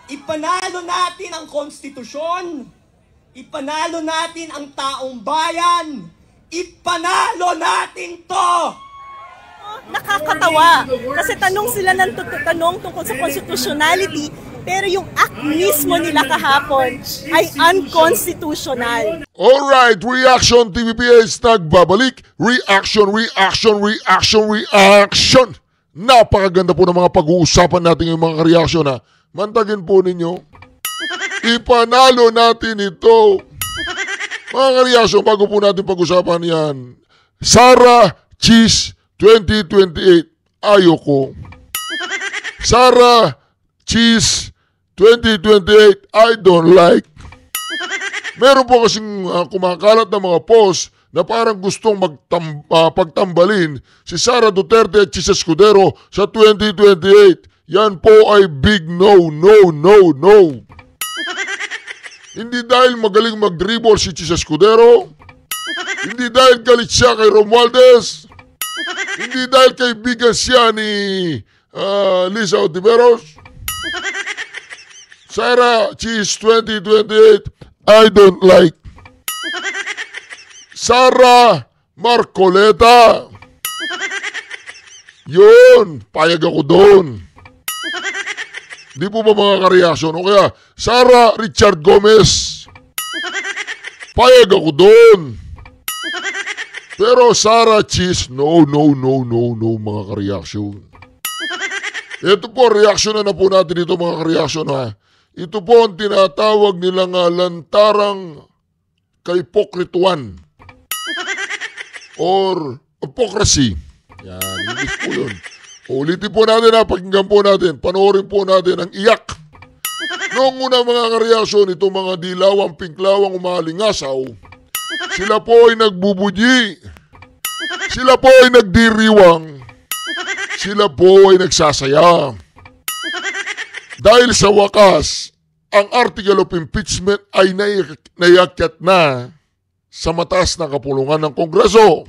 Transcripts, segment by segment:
Ipanalo natin ang konstitusyon. Ipanalo natin ang taong bayan. Ipanalo natin to! Nakakatawa kasi tanong sila ng tanong tungkol sa constitutionality pero yung act mismo nila kahapon ay unconstitutional. Alright, Reaction TVPS nagbabalik. Reaction. Napakaganda po ng mga pag-uusapan natin yung mga reaction ha. Mantagin po ninyo. Ipanalo natin ito. Mga reaction, bago po natin pag-usapan yan. Sara Cheese 2028. Ayoko. Sara Cheese 2028. I don't like. Meron po kasing kumakalat na mga post na parang gustong pagtambalin si Sara Duterte at Cheese Escudero sa 2028. Yan po ay big no. Hindi dahil magaling mag-dribble si Cheese Escudero. Hindi dahil galit siya kay Romualdez. Hindi dahil kaibigan siya ni Lisa Ontiveros. Sara Cheese 2028, I don't like. Sara Marcoleta. Yun, payag ako doon. Di po ba mga kareaksyon? O kaya, Sara Richard Gomez. Payag ako doon. Pero Sara Cheese, no, mga kareaksyon. Ito po, reaksyon na po natin dito mga kareaksyon ha. Ito po ang tinatawag nilang lantarang kaipokrituan. Or hypocrisy. Yan, English po yun. Ulitin po natin ha, pakinggan po natin, panoorin po natin ang iyak. Noong una mga kareaksyon, itong mga dilawang pinklawang umalingasaw, sila po ay nagbubuji, sila po ay nagdiriwang, sila po ay nagsasaya. Dahil sa wakas, ang article of impeachment ay naiakyat na sa mataas na kapulungan ng Kongreso.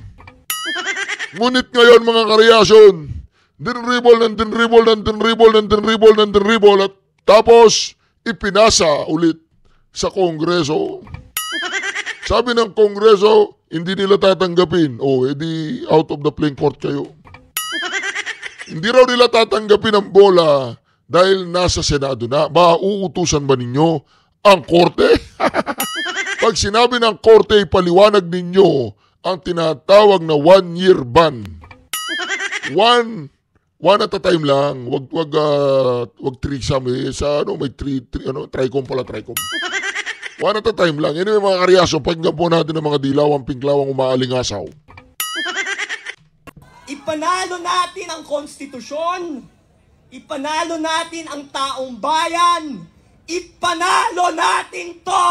Ngunit ngayon mga kareaksyon, dinribol at tapos ipinasa ulit sa Kongreso. Sabi ng Kongreso, hindi nila tatanggapin. Edi out of the playing court kayo. Hindi raw nila tatanggapin ang bola dahil nasa Senado na. Uutusan ba ninyo ang korte? Pag sinabi ng korte, ipaliwanag ninyo ang tinatawag na 1-year ban. One at a time lang. Wag threesome sa may tricom pala. One at a time lang. Anyway mga kareaksyon, pakinggan po natin ang mga dilawang pinklawang umaalingasaw. Ipanalo natin ang konstitusyon. Ipanalo natin ang taong bayan. Ipanalo natin to!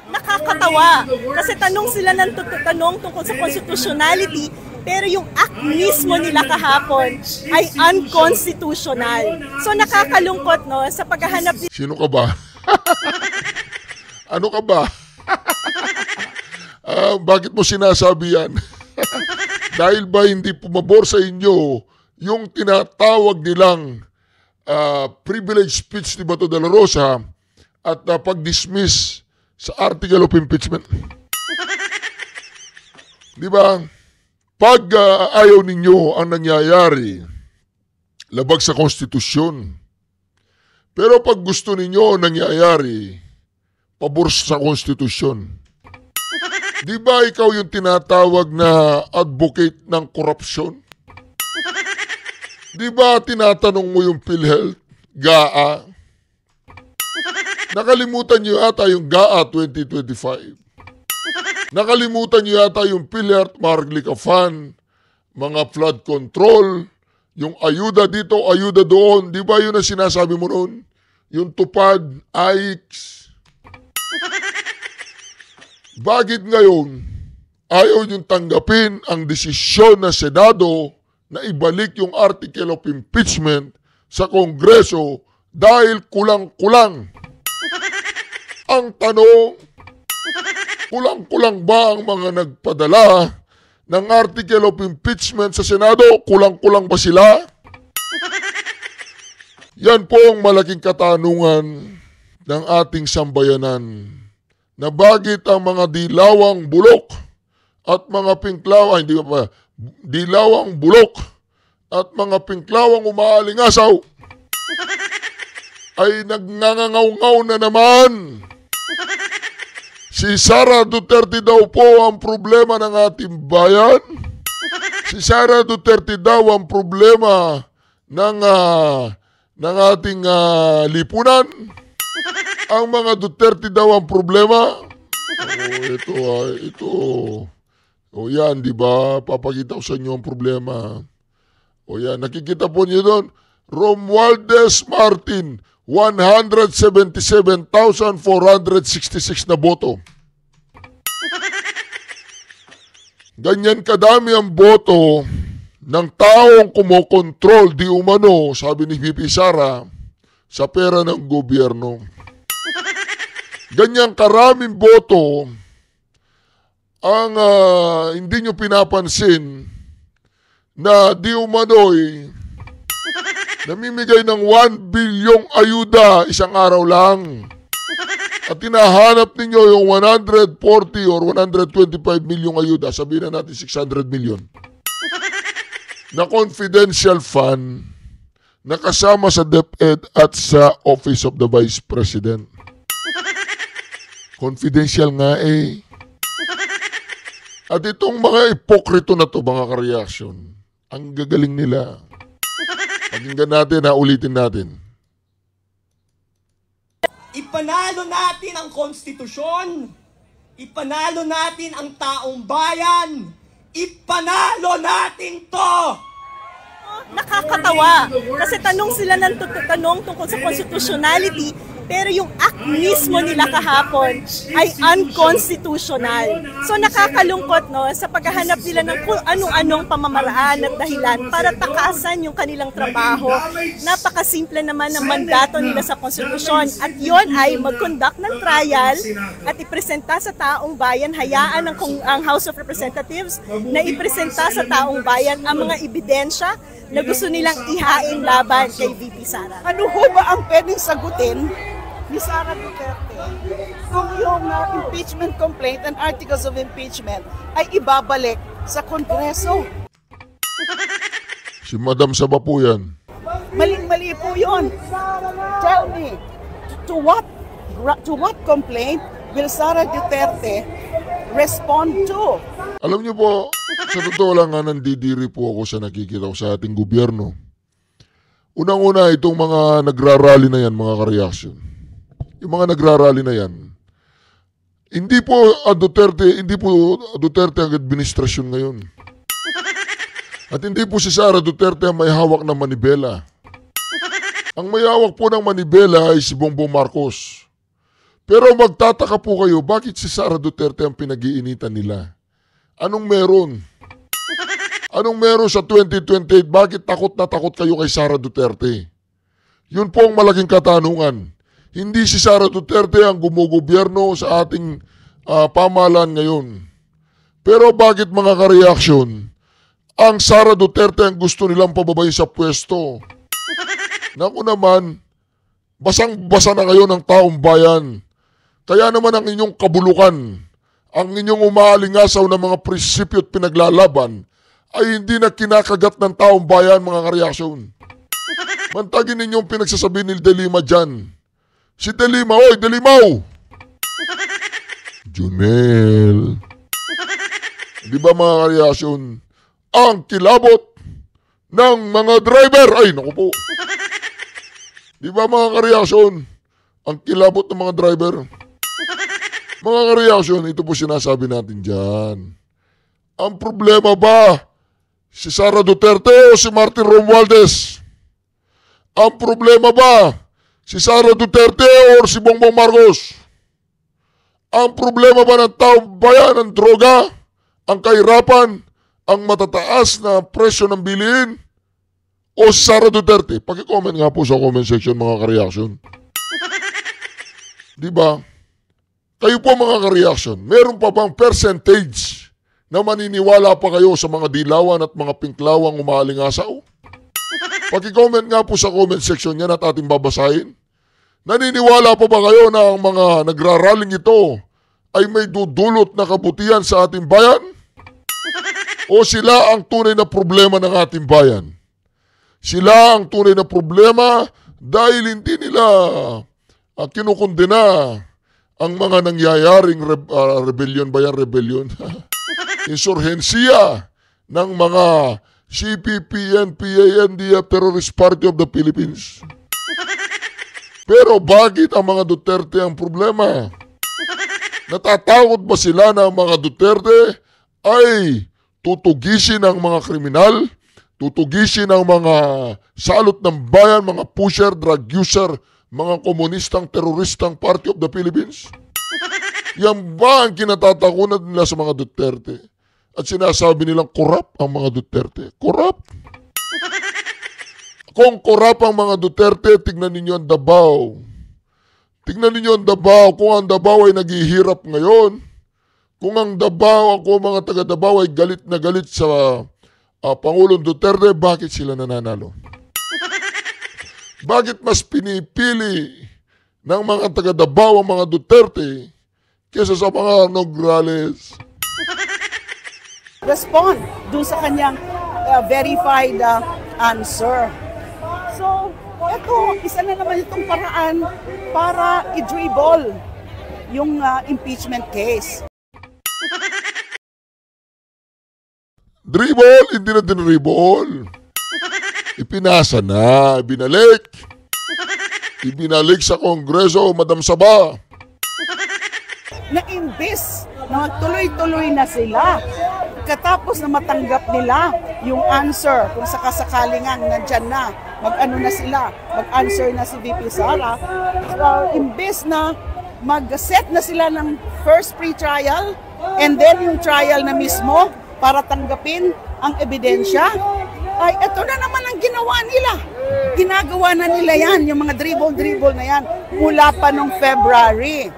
Nakakatawa kasi tanong sila ng tanong tungkol sa constitutionality pero yung act mismo nila kahapon ay unconstitutional. So nakakalungkot no sa paghahanap. Sino ka ba? Ano ka ba? Bakit mo sinasabi yan? Dahil ba hindi pumabor sa inyo yung tinatawag nilang privilege speech ni Bato de la Rosa at pag-dismiss sa article of impeachment? Di ba? Pag ayaw ninyo ang nangyayari, labag sa konstitusyon. Pero pag gusto ninyo nangyayari, pabor sa konstitusyon. Di ba ikaw yung tinatawag na advocate ng korupsyon? Di ba tinatanong mo yung PhilHealth, GAA? Nakalimutan nyo yata yung GAA 2025. Nakalimutan nyo yata yung PhilHealth Marglica Fund, mga flood control, yung ayuda dito, ayuda doon. Di ba yun ang sinasabi mo noon? Yung tupad, AIX. Bakit ngayon ayaw yung tanggapin ang desisyon ng Senado na ibalik yung article of impeachment sa Kongreso dahil kulang-kulang? Ang tanong, kulang-kulang ba ang mga nagpadala ng article of impeachment sa Senado? Kulang-kulang ba sila? Yan po ang malaking katanungan ng ating sambayanan na bakit ang mga dilawang bulok at mga pinklaw, hindi pa, dilawang bulok at mga pinklawang umaalingasaw ay nagngangangaw-ngaw na naman. Si Sara Duterte daw po ang problema ng ating bayan. Si Sara Duterte daw ang problema ng ating lipunan. Ang mga Duterte daw ang problema. Ito. O yan, di ba? Papakita ko sa inyo ang problema. O yan, nakikita po niyo doon. Romualdez Martin, 177,466 na boto. Ganyan kadami ang boto ng taong kumokontrol di umano, sabi ni VP Sara, sa pera ng gobyerno. Ganyan karaming boto ang hindi nyo pinapansin na di umano'y namimigay ng 1 bilyong ayuda isang araw lang. At tinahanap ninyo yung 140 or 125 milyong ayuda, sabihin na natin 600 million, na confidential fund na kasama sa DepEd at sa Office of the Vice President. Confidential nga eh. At itong mga ipokrito na to, mga ka-reaction, ang gagaling nila. Pakinggan natin, ulitin natin. Ipanalo natin ang konstitusyon. Ipanalo natin ang taong bayan. Ipanalo natin to! Nakakatawa. Kasi tanong sila ng tanong tungkol sa constitutionality, pero yung act mismo nila kahapon ay unconstitutional. So nakakalungkot, no, sa paghahanap nila ng kung anong-anong pamamaraan at dahilan para takasan yung kanilang trabaho. Napakasimple naman ng mandato nila sa konstitusyon. At yon ay mag-conduct ng trial at ipresenta sa taong bayan, hayaan ang House of Representatives na ipresenta sa taong bayan ang mga ebidensya na gusto nilang ihain laban kay VP Sara. Ano ho ba ang pwedeng sagutin ni Sara Duterte kung yung impeachment complaint and articles of impeachment ay ibabalik sa Kongreso? Si Madam Saba po yan. Maling-mali po yun. Tell me, to what complaint will Sara Duterte respond to? Alam niyo po, sa totoo lang nga nandidiri po ako sa nakikita ko sa ating gobyerno. Unang-una, itong mga nagrarally na yan, mga ka-reaction. Yung mga nagrarally na yan, hindi po Duterte ang administrasyon ngayon. At hindi po si Sara Duterte ang may hawak ng manibela. Ang may hawak po ng manibela ay si Bongbong Marcos. Pero magtataka po kayo, bakit si Sara Duterte ang pinag-iinitan nila? Anong meron? Anong meron sa 2028? Bakit takot na takot kayo kay Sara Duterte? Yun po ang malaking katanungan. Hindi si Sara Duterte ang gumugobyerno sa ating pamahalaan ngayon. Pero bakit, mga ka-reaction, ang Sara Duterte ang gusto nilang pababayin sa pwesto? Naku naman, basang-basa na kayo ng taong bayan. Kaya naman ang inyong kabulukan, ang inyong umaalingasaw na mga prinsipyo at pinaglalaban ay hindi na kinakagat ng taong bayan, mga ka-reaksyon. Mantagin ninyong pinagsasabi ni De Lima dyan. Si De Lima, oy, De Limaw! Junel. Di ba, mga ka-reaksyon, ang kilabot ng mga driver, ay naku po. Di ba, mga ka-reaksyon, ang kilabot ng mga driver? Mga ka-reaksyon, ito po sinasabi natin dyan. Ang problema ba si Sara Duterte o si Martin Romualdez? Ang problema ba si Sara Duterte o si Bongbong Marcos? Ang problema ba ng taong bayan ang droga, ang kahirapan, ang matataas na presyo ng bilihin? O si Sara Duterte? Paki-comment nga po sa comment section, mga ka-reaksyon. Diba? Kayo po, mga ka-reaction, meron pa bang percentage na maniniwala pa kayo sa mga dilawan at mga pinklawang umaalingasaw? Paki-comment nga po sa comment section yan at ating babasahin. Naniniwala pa ba kayo na ang mga nagraraling ito ay may dudulot na kabutihan sa ating bayan? O sila ang tunay na problema ng ating bayan? Sila ang tunay na problema dahil hindi nila kinukundina ang mga nangyayaring rebellion ba yan? Rebellion? Insurhensiya ng mga CPP, NPA, NDF, Terrorist Party of the Philippines. Pero bakit ang mga Duterte ang problema? Natatakot ba sila na ang mga Duterte ay tutugisin ang mga kriminal? Tutugisin ang mga salot ng bayan, mga pusher, drug user, mga komunistang, teroristang Party of the Philippines? Yan ba ang kinatatakunan nila sa mga Duterte? At sinasabi nilang korap ang mga Duterte. Korap? Kung korap ang mga Duterte, tignan ninyo ang Davao. Tignan ninyo ang Davao. Kung ang Davao ay naghihirap ngayon, kung ang Davao, ako mga taga Davao ay galit na galit sa Pangulong Duterte, bakit sila nananalo? Bakit mas pinipili ng mga taga Davao ang mga Duterte kesa sa mga Nograles? Respond doon sa kanyang verified answer. So, ito, isa na naman itong paraan para i-dribble yung impeachment case. Dribble? Hindi na dinribble. Ipinasa na, ibinalik. Ibinalik sa Kongreso, Madam Saba. Na imbis na magtuloy-tuloy na sila, katapos na matanggap nila yung answer, kung sakasakali nga nandyan na, mag-ano na sila, mag-answer na si VP Sara, imbis na mag-set na sila ng first pre-trial and then yung trial na mismo para tanggapin ang ebidensya, ay ito na naman ang ginawa nila. Ginagawa na nila yan, yung mga dribble-dribble na yan, mula pa nung February.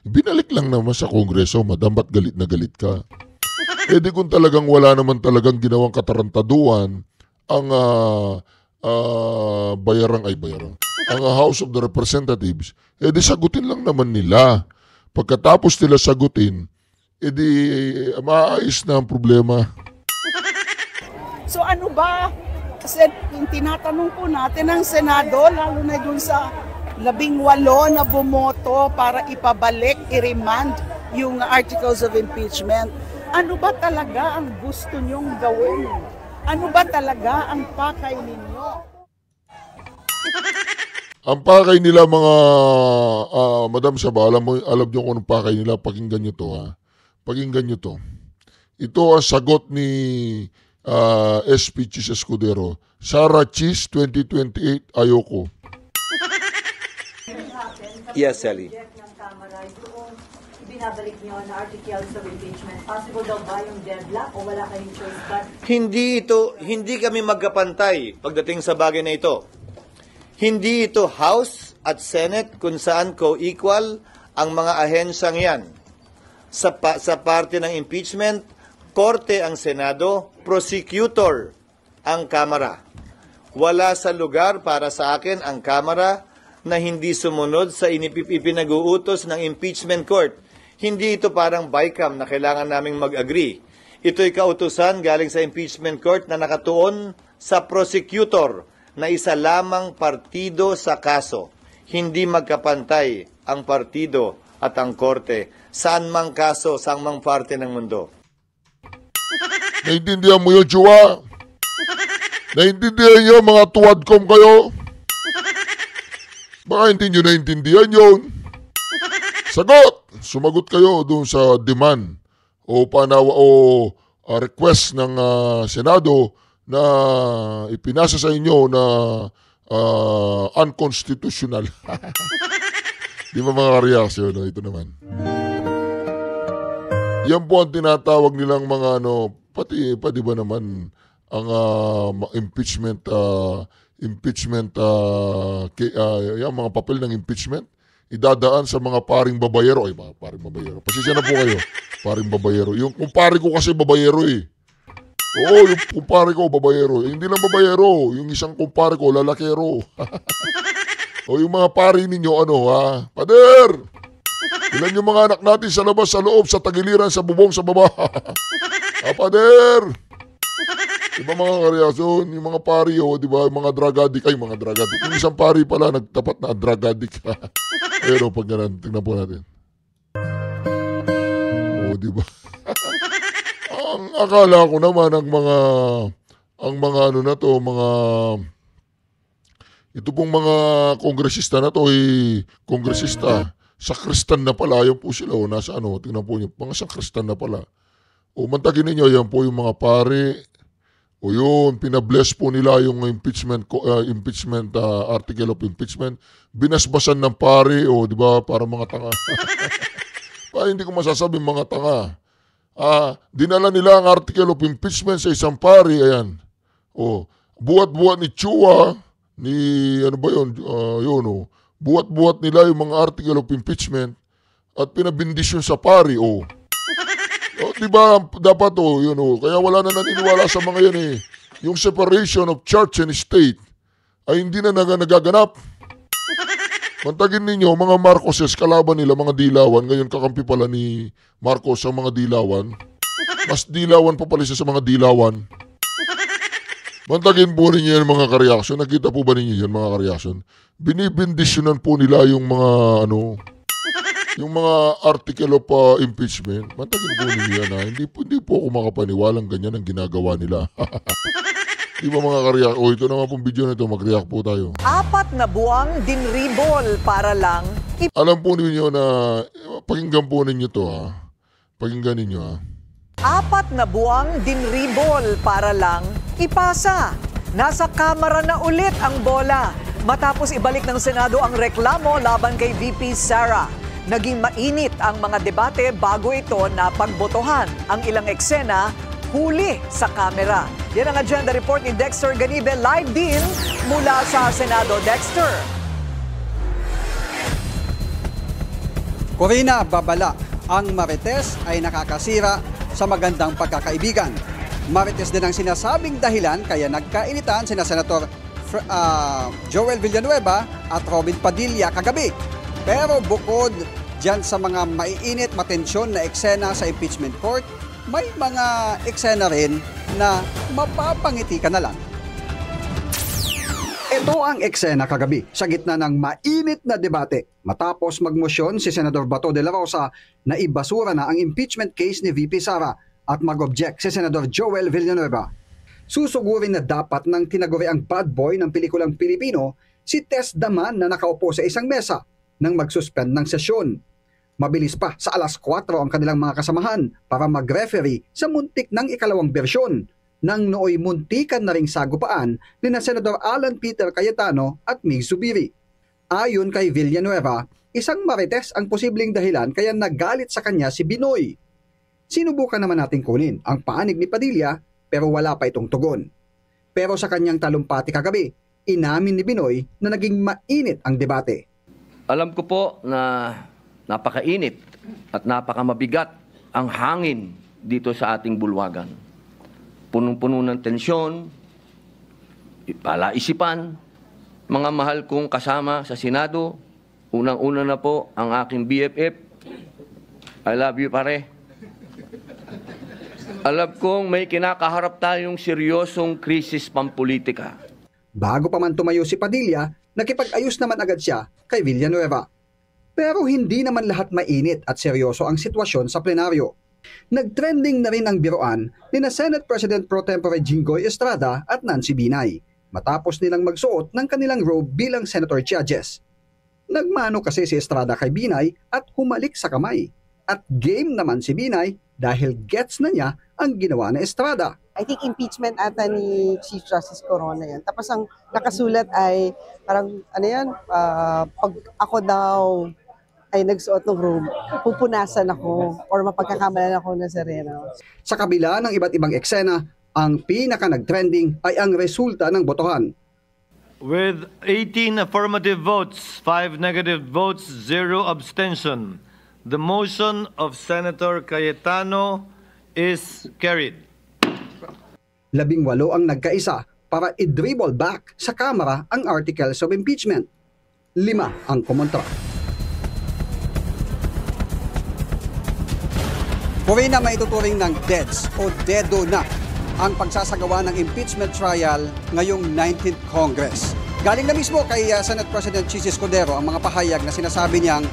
Binalik lang naman sa Kongreso, Madam, ba't galit na galit ka? Eh di kung talagang wala naman talagang ginawang katarantaduan ang ang House of the Representatives, eh di sagutin lang naman nila. Pagkatapos nila sagutin, eh di maayos na ang problema. So ano ba? Kasi yung tinatanong po natin ng Senado, lalo na dun sa 18 na bumoto para ipabalik, i-remand yung articles of impeachment. Ano ba talaga ang gusto nyong gawin? Ano ba talaga ang pakay ninyo? Ang pakay nila mga Madam Saba, alam nyo kung anong pakay nila, pakinggan nyo to ha. Pakinggan nyo to. Ito ang sagot ni SP Chis Escudero. Sara Chis 2028, ayoko. Yes, Sally. Binabalik niyo na articles of impeachment. Possible daw ba yung deadlock o wala kayong choice ba? Hindi kami magkapantay pagdating sa bagay na ito. Hindi ito House at Senate kung saan co-equal ang mga ahensyang yan. Sa parte ng impeachment, Korte ang Senado, prosecutor ang Kamara. Wala sa lugar para sa akin ang Kamara na hindi sumunod sa ipinag-uutos ng impeachment court. Hindi ito parang BICAM na kailangan naming mag-agree. Ito'y kautusan galing sa impeachment court na nakatuon sa prosecutor na isa lamang partido sa kaso. Hindi magkapantay ang partido at ang korte. Saan mang kaso, saan mang parte ng mundo. Naintindihan mo yun, Chua? Naintindihan nyo, mga tuwadkom kayo? Baka hindi nyo naintindihan yun. Sagot! Sumagot kayo doon sa demand o request ng Senado na ipinasa sa inyo na unconstitutional. Di ba mga reaksyon? No? Ito naman. Yan po ang tinatawag nilang mga pati ba naman ang impeachment yung mga papel ng impeachment idadaan sa mga paring babayero. Ay, mga paring babayero. Pasensya na po kayo. Paring babayero. Yung kumpare ko kasi babayero eh. Oo, yung kumpare ko, babayero. Hindi lang babayero, yung isang kumpare ko, lalakero. O yung mga pari ninyo, Pader! Ilan yung mga anak natin sa labas, sa loob, sa tagiliran, sa bubong, sa baba. Pader! Diba mga kareasyon, yung mga pari, diba, yung mga drug addict, yung isang pari pala, nagtapat na drug addict. Ayun, pag ganun, tingnan po natin. Diba? Ang akala ko naman, ito pong mga kongresista na to, kongresista, sakristan na pala, yan po sila, nasa tingnan po nyo, mga sakristan na pala. Mantagin ninyo, yan po yung mga pari. Yun, pinabless po nila yung impeachment article of impeachment. Binasbasan ng pari, di ba, para mga tanga. Hindi ko masasabi mga tanga. Dinala nila ang article of impeachment sa isang pari, ayan. Buhat-buhat ni Chua, buhat-buhat nila yung mga article of impeachment at pinabindisyon sa pari, diba, dapat, kaya wala na naniniwala sa mga yan, Yung separation of church and state ay hindi na nagaganap. Mantagin ninyo, mga Marcoses, kalaban nila, mga dilawan, ngayon kakampi pala ni Marcos sa mga dilawan. Mas dilawan pa pala siya sa mga dilawan. Mantagin po ninyo yan, mga kareaksyon. Nakita po ba ninyo yan, mga kareaksyon? Binibindisyonan po nila yung mga, yung mga article of impeachment. Mantagin po ninyo yan, Hindi po ako makapaniwalang ganyan ang ginagawa nila. Di ba mga ka-react? Ito naman pong video na ito, mag-react po tayo. 4 na buwang dinribol para lang... Alam po ninyo na, pakinggan po ninyo to, Pakinggan ninyo, 4 na buwang dinribol para lang ipasa. Nasa Kamara na ulit ang bola. Matapos ibalik ng Senado ang reklamo laban kay VP Sara. Naging mainit ang mga debate bago ito na pagbotohan. Ang ilang eksena, huli sa kamera. Yan ang agenda report ni Dexter Ganibe, live din mula sa Senado. Dexter. Corina, babala. Ang Marites ay nakakasira sa magandang pagkakaibigan. Marites din ang sinasabing dahilan kaya nagkainitan sina Senator Joel Villanueva at Robin Padilla kagabi. Pero bukod dyan sa mga maiinit, matensyon na eksena sa impeachment court, may mga eksena rin na mapapangiti ka na lang. Ito ang eksena kagabi sa gitna ng mainit na debate matapos magmosyon si Senador Bato de la Rosa na ibasura na ang impeachment case ni VP Sara at mag-object si Senador Joel Villanueva. Susugurin na dapat ng tinaguri ang bad boy ng pelikulang Pilipino si Tess Daman na nakaupo sa isang mesa nang mag-suspend ng sesyon. Mabilis pa sa 4:00 ang kanilang mga kasamahan para mag-referee sa muntik ng ikalawang bersyon nang nooy muntikan na ring sagupaan ni na Senador Alan Peter Cayetano at Mig Zubiri. Ayon kay Villanueva, isang Marites ang posibleng dahilan kaya nagalit sa kanya si Binoy. Sinubukan naman nating kunin ang panig ni Padilla pero wala pa itong tugon. Pero sa kanyang talumpati kagabi, inamin ni Binoy na naging mainit ang debate. Alam ko po na napakainit at napakamabigat ang hangin dito sa ating bulwagan. Punong-puno ng tensyon, palaisipan, mga mahal kong kasama sa Senado, unang-una na po ang aking BFF. I love you, pare. Alam kong may kinakaharap tayong seryosong krisis pampolitika. Bago pa man tumayo si Padilla, nakipag-ayos naman agad siya kay Villanueva. Pero hindi naman lahat mainit at seryoso ang sitwasyon sa plenaryo. Nagtrending na rin ang biroan ni na Senate President Pro Tempore Jinggoy Estrada at Nancy Binay matapos nilang magsuot ng kanilang robe bilang Senator Judges. Nagmano kasi si Estrada kay Binay at humalik sa kamay. At game naman si Binay dahil gets na niya ang ginawa na Estrada. I think impeachment ata ni Chief Justice Corona yan. Tapos ang nakasulat ay parang pag ako daw ay nagsuot ng robe, pupunasan ako or mapagkakamalan ako ng sereno. Sa kabila ng iba't ibang eksena, ang pinaka nag-trending ay ang resulta ng botohan. With 18 affirmative votes, 5 negative votes, 0 abstention, the motion of Senator Cayetano is carried. 18 ang nagkaisa para i-dribble back sa Kamara ang articles of impeachment. 5 ang kumontra. Kung na maituturing ng DEDS o DEDO na ang pagsasagawa ng impeachment trial ngayong 19th Congress. Galing na mismo kay Senate President Chis Escudero ang mga pahayag na sinasabi niyang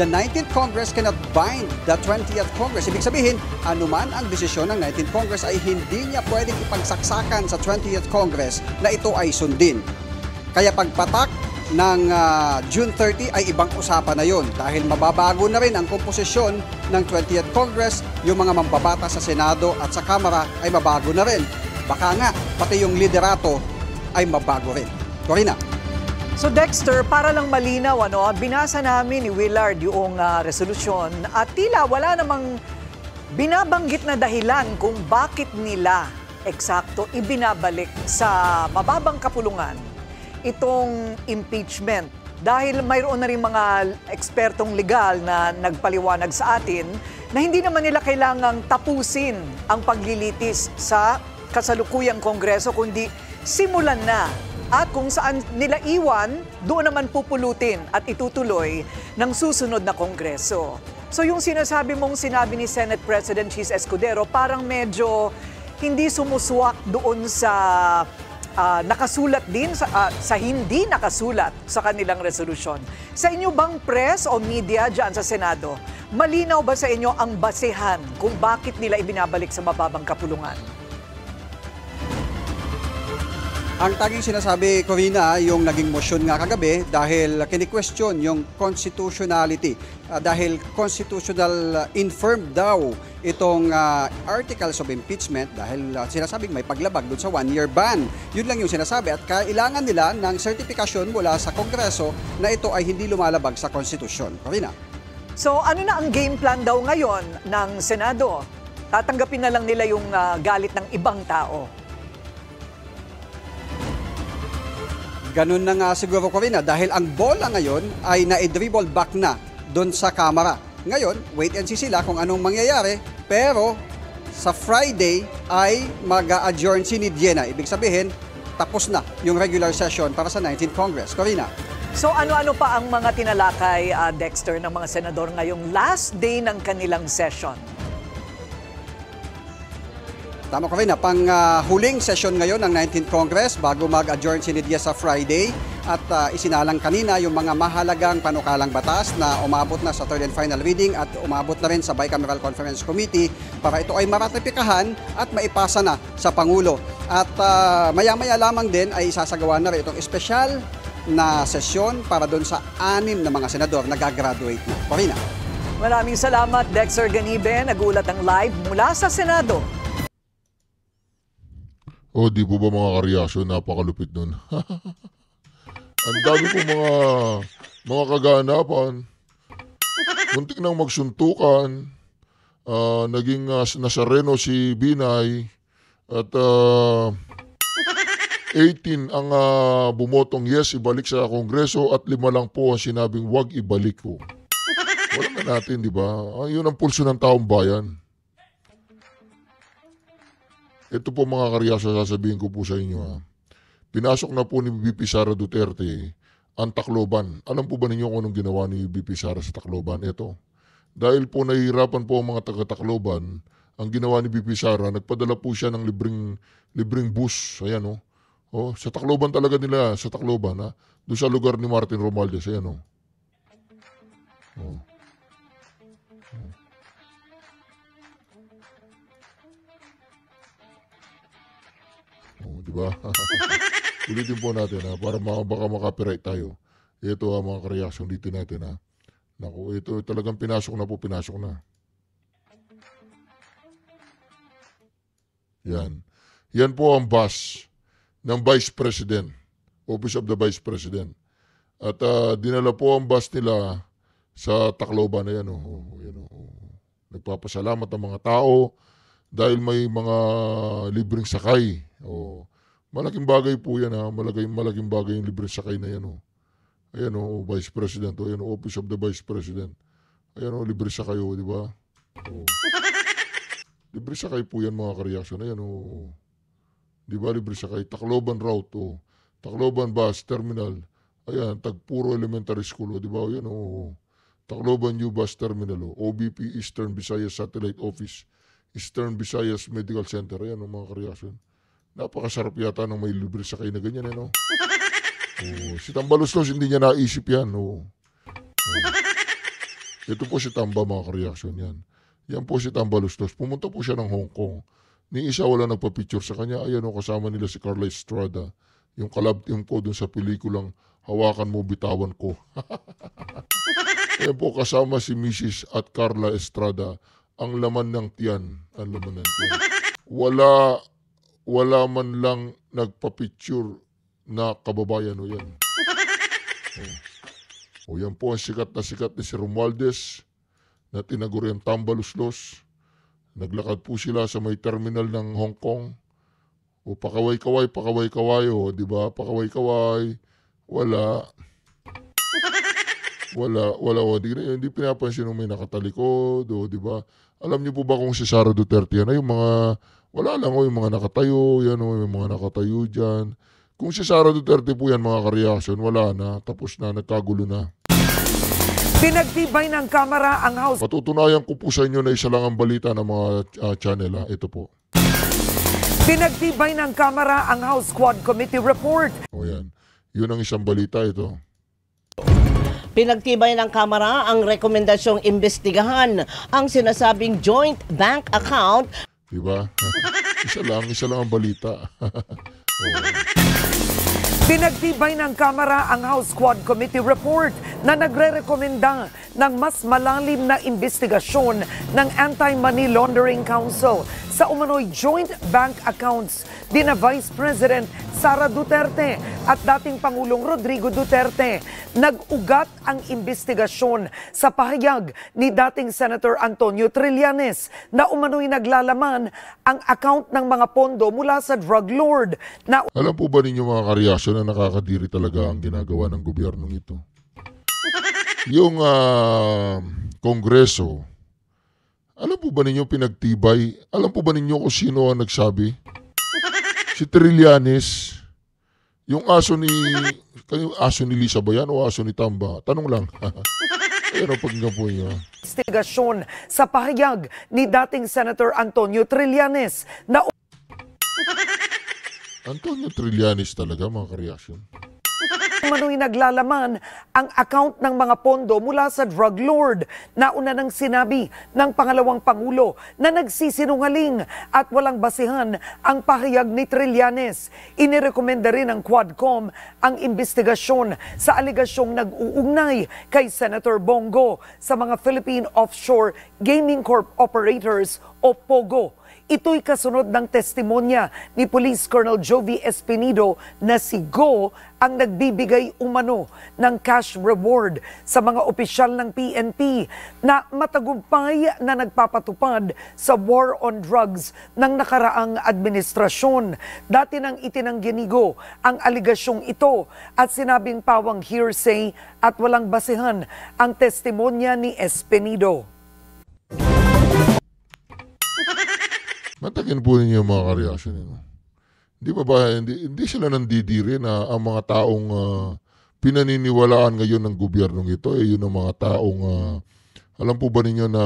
the 19th Congress cannot bind the 20th Congress. Ibig sabihin, anuman ang desisyon ng 19th Congress ay hindi niya pwedeng ipagsaksakan sa 20th Congress na ito ay sundin. Kaya pagpatak ng June 30 ay ibang usapan na yon dahil mababago na rin ang komposisyon ng 20th Congress, yung mga mambabata sa Senado at sa Kamara ay mabago na rin. Baka nga, pati yung liderato ay mabago rin. Corina. So Dexter, para lang malinaw, binasa namin ni Willard yung resolusyon at tila wala namang binabanggit na dahilan kung bakit nila eksakto ibinabalik sa mababang kapulungan itong impeachment. Dahil mayroon na rin mga ekspertong legal na nagpaliwanag sa atin na hindi naman nila kailangang tapusin ang paglilitis sa kasalukuyang Kongreso, kundi simulan na. At kung saan nila iwan, doon naman pupulutin at itutuloy ng susunod na Kongreso. So yung sinabi ni Senate President Chis Escudero, parang medyo hindi sumuswak doon sa nakasulat din sa hindi nakasulat sa kanilang resolusyon. Sa inyo bang press o media dyan sa Senado, malinaw ba sa inyo ang basehan kung bakit nila ibinabalik sa mababang kapulungan? Ang taging sinasabi, Corina, yung naging motion nga kagabi dahil kini-question yung constitutionality. Dahil constitutional infirmed daw itong articles of impeachment dahil sinasabing may paglabag doon sa 1-year ban. Yun lang yung sinasabi at kailangan nila ng sertifikasyon mula sa Kongreso na ito ay hindi lumalabag sa konstitusyon. Corina. So ano na ang game plan daw ngayon ng Senado? Tatanggapin na lang nila yung galit ng ibang tao. Ganun na nga siguro, Corina, dahil ang bola ngayon ay na-dribble back na doon sa Kamara. Ngayon, wait and see sila kung anong mangyayari, pero sa Friday ay mag-a-adjourn si Nidiena. Ibig sabihin, tapos na yung regular session para sa 19th Congress. Corina. So ano-ano pa ang mga tinalakay, Dexter, ng mga senador ngayong last day ng kanilang session? Tama ko rin na pang huling session ngayon ng 19th Congress bago mag-adjourn si Nidia sa Friday at isinalang kanina yung mga mahalagang panukalang batas na umabot na sa third and final reading at umabot na rin sa Bicameral Conference Committee para ito ay maratipikahan at maipasa na sa Pangulo. At maya-maya lamang din ay isasagawa na rin itong espesyal na sesyon para doon sa 6 na mga senador na gagraduate na. Corina. Maraming salamat, Dexter Ganibe. Nagulat ang live mula sa Senado. O, di po ba mga kareaksyon, napakalupit nun. Ang dami po mga kaganapan. Muntik nang magsuntukan. Naging nasareno si Binay. At 18 ang bumotong yes, ibalik sa Kongreso. At 5 lang po ang sinabing wag ibalik po. Wala na natin, di ba? Yun ang pulso ng taong bayan. Ito po mga kareaksyon, sasabihin ko po sa inyo. Pinasok na po ni VP Sara Duterte ang Tacloban. Alam po ba ninyo kung anong ginawa ni VP Sara sa Tacloban? Ito. Dahil po nahihirapan po ang mga taga-Tacloban, ang ginawa ni VP Sara, nagpadala po siya ng libreng bus. Ayan sa Tacloban talaga nila, sa Tacloban. Doon sa lugar ni Martin Romualdez. Ayan Diba? Ulitin po natin para baka makapiright tayo. Ito ang mga reaction dito natin Naku, ito talagang pinasok na. Yan po ang bus ng Vice President, Office of the Vice President. At dinala po ang bus nila sa Tacloban na yan. Nagpapasalamat ang mga tao dahil may mga libreng sakay. Malaking bagay po yan malaking bagay yung libreng sakay na yan. Ayan Vice President. Ayan Office of the Vice President. Ayan libre sakay di ba? Libre sakay po yan mga kareaksyon. Ayan Di ba, libre sakay. Tacloban route, oh. Tacloban bus terminal. Ayan, Tagpuro Elementary School, oh. Di ba, yan, oh. Tacloban New Bus Terminal, oh. OBP Eastern Visayas Satellite Office, Eastern Visayas Medical Center. Ayan, oh, mga kareaksyon. Napakasarap yata ng may libre sakay na ganyan, eh, no? Oh, si Tambaluslos, hindi niya naisip yan, oh. Ito po si Tamba, mga kareaksyon yan. Yan po si Tambaluslos. Pumunta po siya ng Hong Kong. Ni isa wala nagpa-picture sa kanya. Ayan o, kasama nila si Carla Estrada. Yung collab team ko dun sa pelikulang Hawakan Mo, Bitawan Ko. Ayan po, kasama si Mrs. at Carla Estrada. Ang laman ng tiyan. Ang laman ng tiyan. Wala man lang nagpa-picture na kababayan o yan. O yan po ang sikat na si Romualdez na tinaguriang Tambaluslos. Naglakad po sila sa may terminal ng Hong Kong. O pakaway-kaway, o, di ba? Pakaway-kaway. Wala, o. Hindi pinapansin nung may nakatalikod, o, di ba? Alam niyo po ba kung si Sara Duterte yan? Ay, yung mga, wala lang, o, yung mga nakatayo, yan, o, yung mga nakatayo dyan. Kung si Sara Duterte po yan, mga kareaksyon, wala na, tapos na, nagkagulo na. Pinagtibay ng Kamara ang House. Patutunayan ko po sa inyo na isa lang ang balita ng mga channel. Ito po. Pinagtibay ng Kamara ang House Quad Committee Report. O yan. Yun ang isang balita ito. Pinagtibay ng Kamara ang rekomendasyong imbestigahan ang sinasabing joint bank account. Diba? Isa lang ang balita. Pinagtibay ng Kamara ang House Quad Committee Report na nagre-rekomenda ng mas malalim na investigasyon ng Anti-Money Laundering Council sa umano'y joint bank accounts dina Vice President Sara Duterte at dating Pangulong Rodrigo Duterte. Nag-ugat ang investigasyon sa pahayag ni dating Senator Antonio Trillanes na umano'y naglalaman ang account ng mga pondo mula sa drug lord. Alam po ba ninyo, mga kareaksyon, na nakakadiri talaga ang ginagawa ng gobyernong ito? Yung Kongreso, alam po ba ninyo pinagtibay? Alam po ba ninyo kung sino ang nagsabi? Si Trillanes. Yung aso ni Lisa ba yan o aso ni Tamba? Tanong lang. Ayan ang pagkakang po niya. Investigasyon sa pahayag ni dating Senator Antonio Trillanes na Antonio Trillanes talaga, mga kareaksyon. Umano'y naglalaman ang account ng mga pondo mula sa drug lord. Nauna nang sinabi ng pangalawang Pangulo na nagsisinungaling at walang basihan ang pahayag ni Trillanes. Inirekomenda rin ng Quadcom ang investigasyon sa aligasyong nag-uugnay kay Senator Bongo sa mga Philippine Offshore Gaming Corp Operators o POGO. Ito'y kasunod ng testimonya ni Police Colonel Jovi Espinido na si Go ang nagbibigay umano ng cash reward sa mga opisyal ng PNP na matagumpay na nagpapatupad sa war on drugs ng nakaraang administrasyon. Dati nang itinanggi ni Go ang aligasyong ito at sinabing pawang hearsay at walang basihan ang testimonya ni Espinido. Matakin po ninyo mga kareaksyon nyo. Hindi sila nandidiri na ang mga taong pinaniniwalaan ngayon ng gobyernong ito, yun ang mga taong, alam po ba ninyo na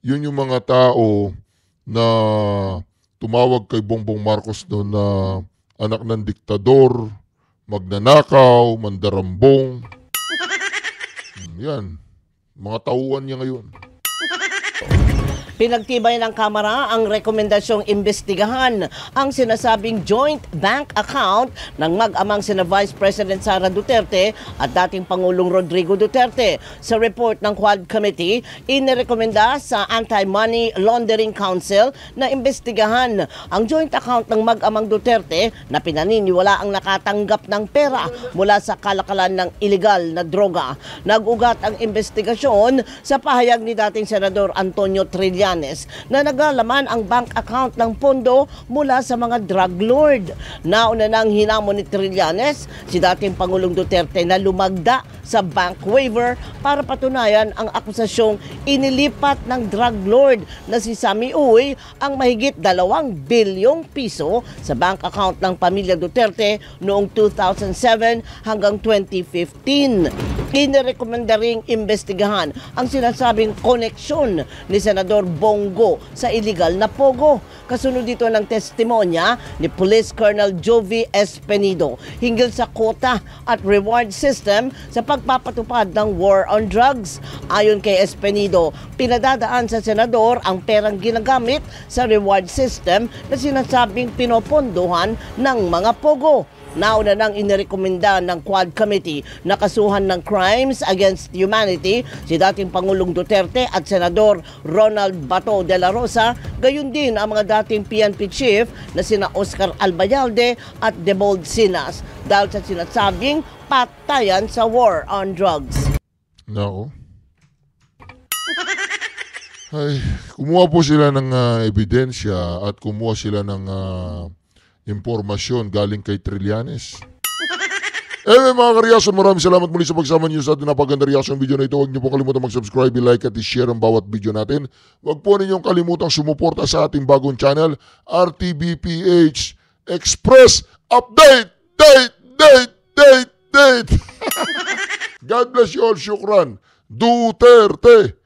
yun yung mga tao na tumawag kay Bongbong Marcos doon na anak ng diktador, magnanakaw, mandarambong. Yan, mga tauhan niya ngayon. Pinagtibay ng Kamara ang rekomendasyong imbestigahan ang sinasabing joint bank account ng mag-amang sina Vice President Sara Duterte at dating Pangulong Rodrigo Duterte. Sa report ng Quad Committee, inirekomenda sa Anti-Money Laundering Council na imbestigahan ang joint account ng mag-amang Duterte na pinaniniwala ang nakatanggap ng pera mula sa kalakalan ng illegal na droga. Nag-ugat ang investigasyon sa pahayag ni dating Senador Antonio Trillanes Trillanes na naglalaman ang bank account ng pondo mula sa mga drug lord. Nauna nang hinamon ni Trillanes si dating Pangulong Duterte na lumagda sa bank waiver para patunayan ang akusasyong inilipat ng drug lord na si Sammy Uy ang mahigit 2 bilyong piso sa bank account ng pamilya Duterte noong 2007 hanggang 2015. Inirekomenda ring imbestigahan ang sinasabing koneksyon ni Senador Bongo sa illegal na pogo. Kasunod dito ng testimonya ni Police Colonel Jovi Espenido hinggil sa quota at reward system sa pagpapatupad ng war on drugs. Ayon kay Espenido, pinadadaan sa senador ang perang ginagamit sa reward system na sinasabing pinopondohan ng mga pogo. Nauna nang inirekomenda ng Quad Committee na kasuhan ng crimes against humanity si dating Pangulong Duterte at Senador Ronald Bato de la Rosa, gayon din ang mga dating PNP chief na sina Oscar Albayalde at Debold Sinas dahil sa sinasabing patayan sa war on drugs. Nako. Ay, kumuha po sila ng ebidensya at kumuha sila ng impormasyon galing kay Trillanes. Mga ka-reaction, maraming salamat muli sa pagsama niyo sa ating napaganda reaction video na ito. Huwag niyo po kalimutan mag-subscribe, like at i-share ang bawat video natin. Huwag po ninyong kalimutang sumuporta sa ating bagong channel, RTBPH Express Update! Date! God bless you all. Shukran. Duterte!